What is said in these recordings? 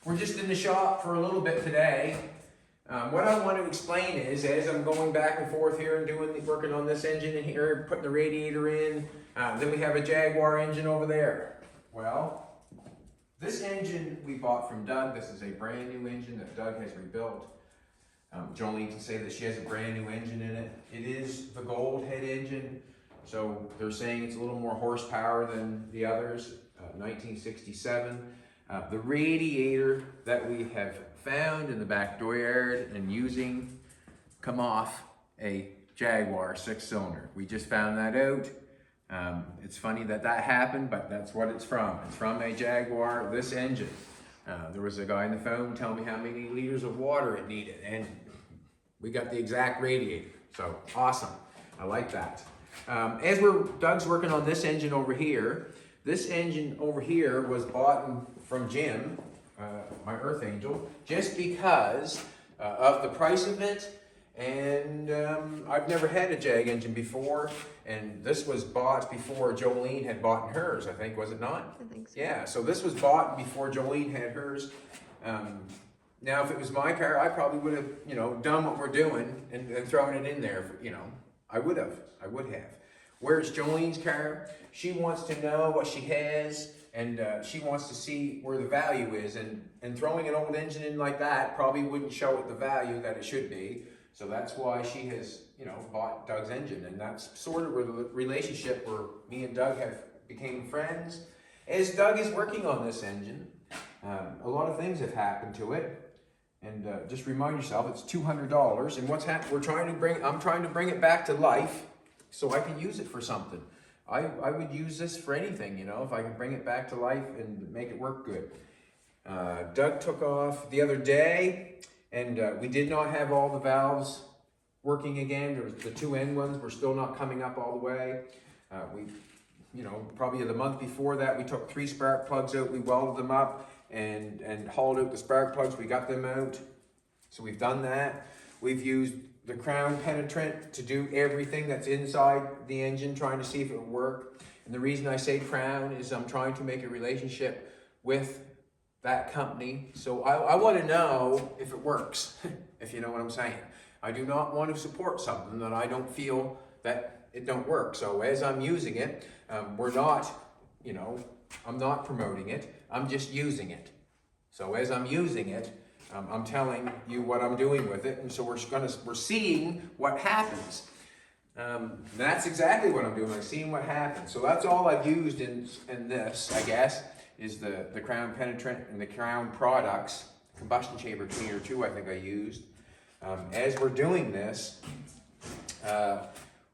We're just in the shop for a little bit today. What I want to explain is, as I'm going back and forth here and working on this engine in here, putting the radiator in, then we have a Jaguar engine over there. Well, this engine we bought from Doug. This is a brand new engine that Doug has rebuilt. Jolene can say that she has a brand new engine in it. It is the gold head engine, so they're saying it's a little more horsepower than the others. 1967. The radiator that we have found in the back dooryard and using come off a Jaguar 6-cylinder. We just found that out. It's funny that happened, but that's what it's from. It's from a Jaguar, this engine. There was a guy on the phone telling me how many liters of water it needed, and we got the exact radiator. So awesome. I like that. As Doug's working on this engine over here, this engine over here was bought from Jim, my Earth Angel, just because of the price of it. And I've never had a Jag engine before, and this was bought before Jolene had bought hers, I think, was it not? I think so. Yeah, so this was bought before Jolene had hers. Now, if it was my car, I probably would have, done what we're doing and thrown it in there. I would have. Whereas Jolene's car, she wants to know what she has, and she wants to see where the value is. And throwing an old engine in like that probably wouldn't show it the value that it should be. So that's why she has, bought Doug's engine. And that's sort of where the relationship where me and Doug have became friends. As Doug is working on this engine, a lot of things have happened to it. And just remind yourself, it's $200. And what's happened? I'm trying to bring it back to life so I can use it for something. I would use this for anything, if I can bring it back to life and make it work good. Doug took off the other day, and we did not have all the valves working again. There was the two end ones were still not coming up all the way. Probably the month before that, we took 3 spark plugs out, we welded them up and hauled out the spark plugs. We got them out. So we've done that. We've used the crown penetrant to do everything that's inside the engine, trying to see if it will work. And the reason I say crown is I'm trying to make a relationship with that company. So I want to know if it works, if you know what I'm saying. I do not want to support something that I don't feel that it don't work. So as I'm using it, I'm not promoting it. I'm just using it. So as I'm using it, I'm telling you what I'm doing with it, and so we're seeing what happens. That's exactly what I'm doing. I'm seeing what happens. So that's all I've used in this, I guess, is the crown penetrant and the crown products. Combustion chamber cleaner too, I think I used. As we're doing this,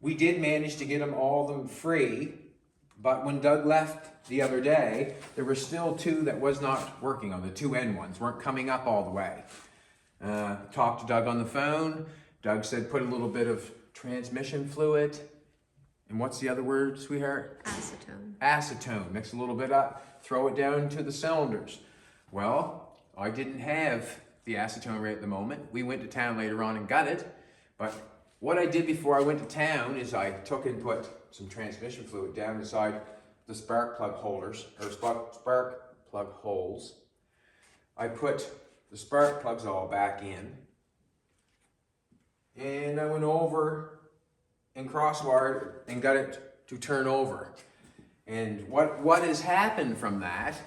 we did manage to get them free, but when Doug left the other day, there were still 2 that was not working on. The 2 end ones weren't coming up all the way. Talked to Doug on the phone. Doug said put a little bit of transmission fluid. And what's the other word, sweetheart? Acetone. Acetone. Mix a little bit up, throw it down to the cylinders. Well, I didn't have the acetone right at the moment. We went to town later on and got it. But what I did before I went to town is I took and put some transmission fluid down inside the spark plug holders, or spark plug holes. I put the spark plugs all back in, and I went over and crosswired and got it to turn over. And what has happened from that,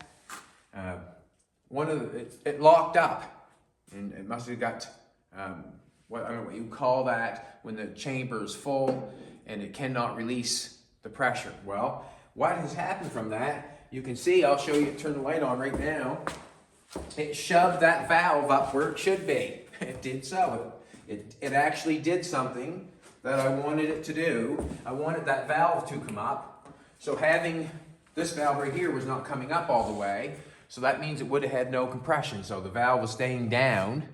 it locked up, and it must have got, I don't know what you call that, when the chamber is full and it cannot release the pressure. Well, what has happened from that, you can see, I'll show you, turn the light on right now. It shoved that valve up where it should be. It did so. It actually did something that I wanted it to do. I wanted that valve to come up. So having this valve right here was not coming up all the way. So that means it would have had no compression. So the valve was staying down.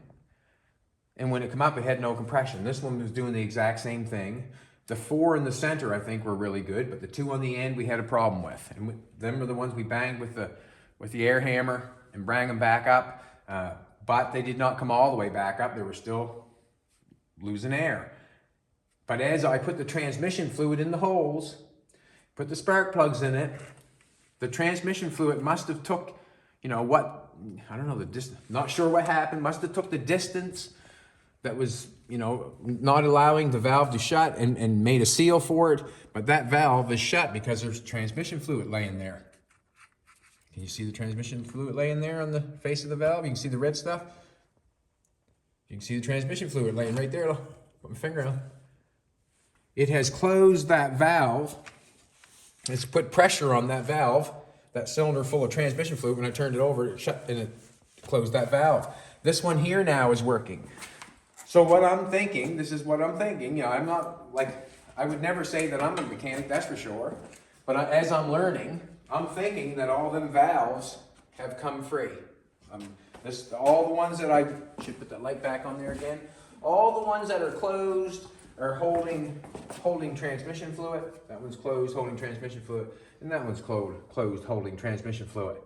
And when it came up, it had no compression. This one was doing the exact same thing. The 4 in the center, I think, were really good, but the 2 on the end we had a problem with. And them were the ones we banged with the air hammer and bring them back up. But they did not come all the way back up. They were still losing air. But as I put the transmission fluid in the holes, put the spark plugs in it, the transmission fluid must have took, what I don't know the distance, not sure what happened, must have took the distance that was, you know, not allowing the valve to shut and made a seal for it, but that valve is shut because there's transmission fluid laying there. Can you see the transmission fluid laying there on the face of the valve? You can see the red stuff. You can see the transmission fluid laying right there. Put my finger on. It has closed that valve. It's put pressure on that valve, that cylinder full of transmission fluid. When I turned it over, it shut and it closed that valve. This one here now is working. So what I'm thinking, this is what I'm thinking. You know, I'm not like, I would never say that I'm a mechanic, that's for sure. But as I'm learning, I'm thinking that all them valves have come free. All the ones that I should put that light back on there again. All the ones that are closed are holding transmission fluid. That one's closed, holding transmission fluid, and that one's closed, holding transmission fluid.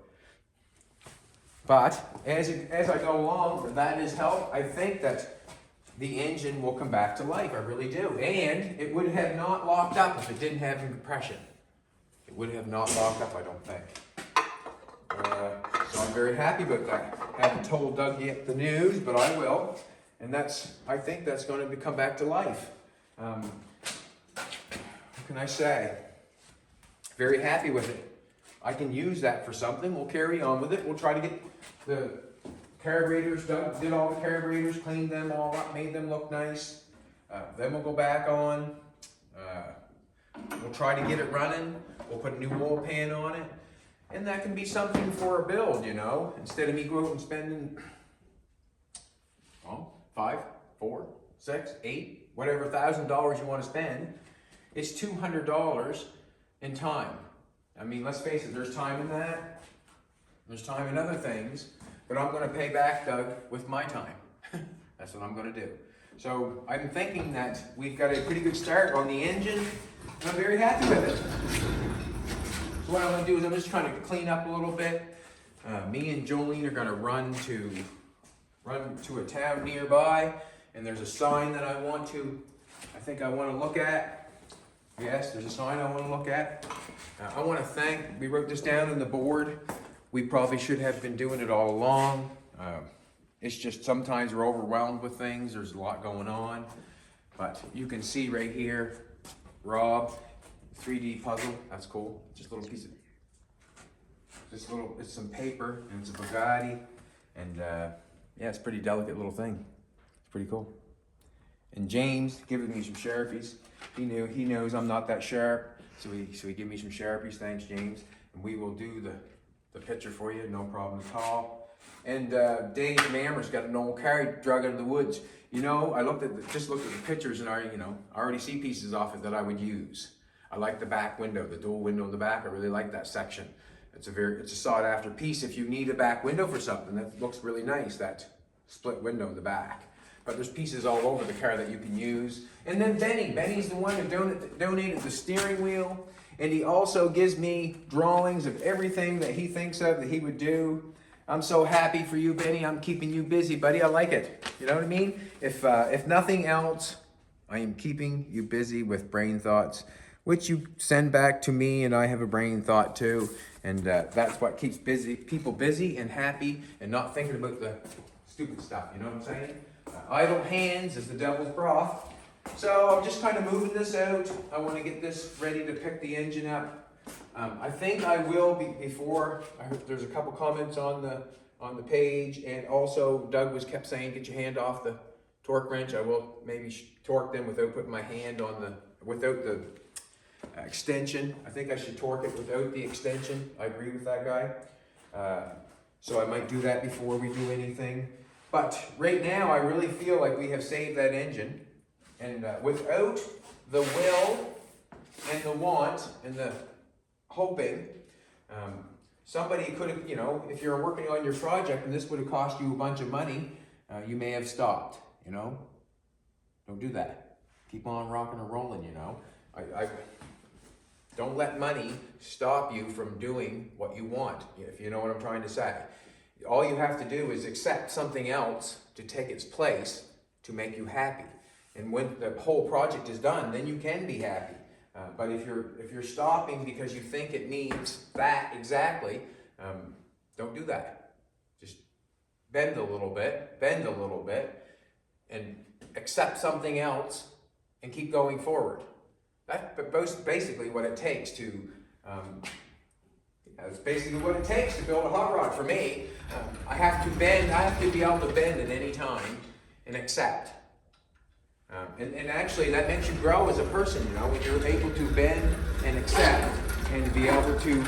But as I go along, that is help. I think that the engine will come back to life. I really do. And it would have not locked up if it didn't have compression. It would have not locked up, I don't think. So I'm very happy about that. I haven't told Doug yet the news, but I will. And I think that's going to come back to life. What can I say? Very happy with it. I can use that for something. We'll carry on with it. We'll try to get the carburetors. Doug did all the carburetors, cleaned them all up, made them look nice. Then we'll go back on. We'll try to get it running. We'll put a new oil pan on it. And that can be something for a build, you know, instead of me going out and spending, well, $5, $4, $6, $8, whatever $1,000 you want to spend. It's $200 in time. I mean, let's face it, there's time in that. There's time in other things, but I'm going to pay back Doug with my time. That's what I'm going to do. So I'm thinking that we've got a pretty good start on the engine, and I'm very happy with it. So what I'm going to do is I'm just trying to clean up a little bit. Me and Jolene are going to run to a town nearby, and there's a sign that I think I want to look at. Yes, there's a sign I want to look at. I want to we wrote this down in the board. We probably should have been doing it all along. It's just sometimes we're overwhelmed with things. There's a lot going on. But you can see right here, Rob, 3D puzzle. That's cool. Just a little piece of, it's some paper, and it's a Bugatti. And yeah, it's a pretty delicate little thing. It's pretty cool. And James giving me some Sharpies. He knows I'm not that sharp. So he gave me some Sharpies. Thanks, James. And we will do the picture for you, no problem at all. And Dave Mammer's got an old car he drug out of the woods. You know, I just looked at the pictures, and I already see pieces off it that I would use. I like the back window, the dual window in the back. I really like that section. It's a sought after piece if you need a back window for something. That looks really nice, that split window in the back. But there's pieces all over the car that you can use. And then Benny's the one who donated the steering wheel. And he also gives me drawings of everything that he thinks of that he would do. I'm so happy for you, Benny. I'm keeping you busy, buddy. I like it. You know what I mean? If nothing else, I am keeping you busy with brain thoughts, which you send back to me, and I have a brain thought too. And that's what keeps people busy and happy and not thinking about the stupid stuff. You know what I'm saying? Idle hands is the devil's broth. So I'm just kind of moving this out. I want to get this ready to pick the engine up. I think I will before. I heard there's a couple comments on the page, and also Doug kept saying, "Get your hand off the torque wrench." I will maybe torque them without putting my hand on without the extension. I think I should torque it without the extension. I agree with that guy. So I might do that before we do anything. But right now, I really feel like we have saved that engine. And without the will and the want and the hoping, somebody could have, if you're working on your project and this would have cost you a bunch of money, you may have stopped, Don't do that. Keep on rocking and rolling, I don't let money stop you from doing what you want, if you know what I'm trying to say. All you have to do is accept something else to take its place to make you happy. And when the whole project is done, then you can be happy. But if you're stopping because you think it needs that exactly, don't do that. bend a little bit, and accept something else and keep going forward. That's basically what it takes to, that's basically what it takes to build a hot rod for me. I have to bend, I have to be able to bend at any time and accept. And actually that makes you grow as a person, you know, when you're able to bend and accept and be able to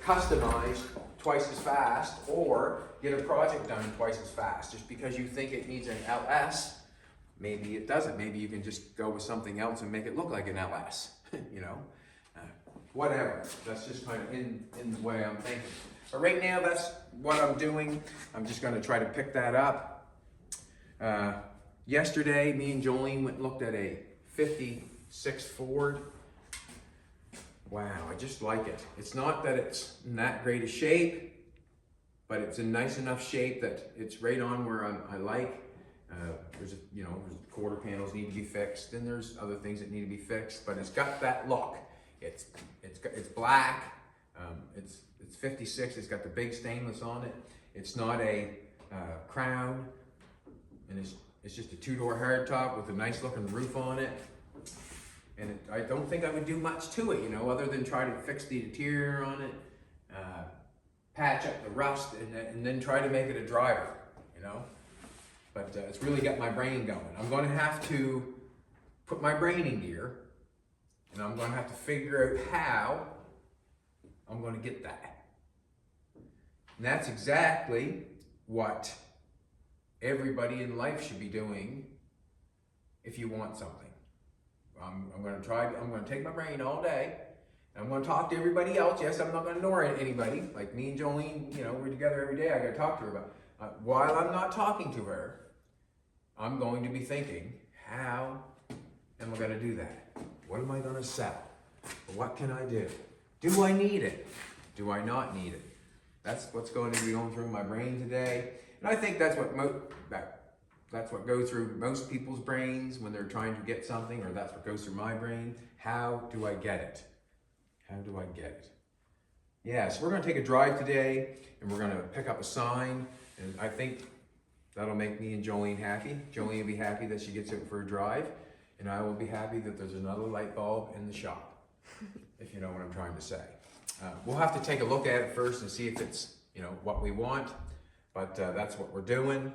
customize twice as fast or get a project done twice as fast. Just because you think it needs an LS, maybe it doesn't. Maybe you can just go with something else and make it look like an LS, you know. Whatever, that's just kind of in the way I'm thinking. But right now, that's what I'm doing. I'm just gonna try to pick that up. Yesterday, me and Jolene went and looked at a 56 Ford. Wow, I just like it. It's not that it's in that great a shape, but it's in nice enough shape that it's right on where I like. There's quarter panels need to be fixed, and there's other things that need to be fixed, but it's got that look. It's black. It's 56. It's got the big stainless on it. It's not a Crown, and it's just a two-door hardtop with a nice looking roof on it. And I don't think I would do much to it, you know, other than try to fix the interior on it, patch up the rust, and then try to make it a driver, you know. But it's really got my brain going. I'm going to have to put my brain in gear, and I'm going to have to figure out how I'm going to get that. And that's exactly what everybody in life should be doing if you want something. I'm going to take my brain all day, and I'm going to talk to everybody else. Yes, I'm not going to ignore anybody. Like me and Jolene, you know, we're together every day. I got to talk to her about. While I'm not talking to her, I'm going to be thinking, how am I going to do that? What am I going to sell? What can I do? Do I need it? Do I not need it? That's what's going to be going through my brain today. And I think that's what goes through most people's brains when they're trying to get something, or that's what goes through my brain. How do I get it? How do I get it? Yeah, so we're going to take a drive today, and we're going to pick up a sign, and I think that'll make me and Jolene happy. Jolene will be happy that she gets out for a drive, and I will be happy that there's another light bulb in the shop, if you know what I'm trying to say. We'll have to take a look at it first and see if it's, you know, what we want, but that's what we're doing.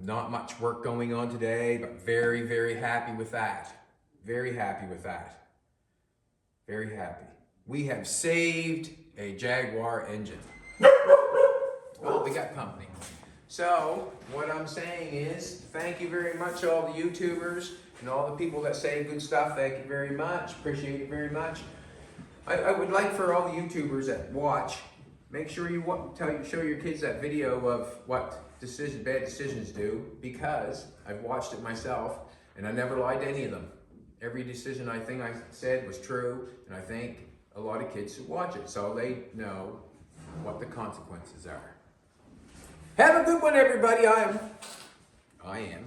Not much work going on today, but very, very happy with that. Very happy with that. Very happy. We have saved a Jaguar engine. Well, we got company. So, what I'm saying is, thank you very much, all the YouTubers and all the people that say good stuff. Thank you very much. Appreciate it very much. I would like for all the YouTubers that watch, make sure you show your kids that video of what bad decisions do, because I've watched it myself and I never lied to any of them. Every decision I said was true, and I think a lot of kids should watch it so they know what the consequences are. Have a good one, everybody. I am.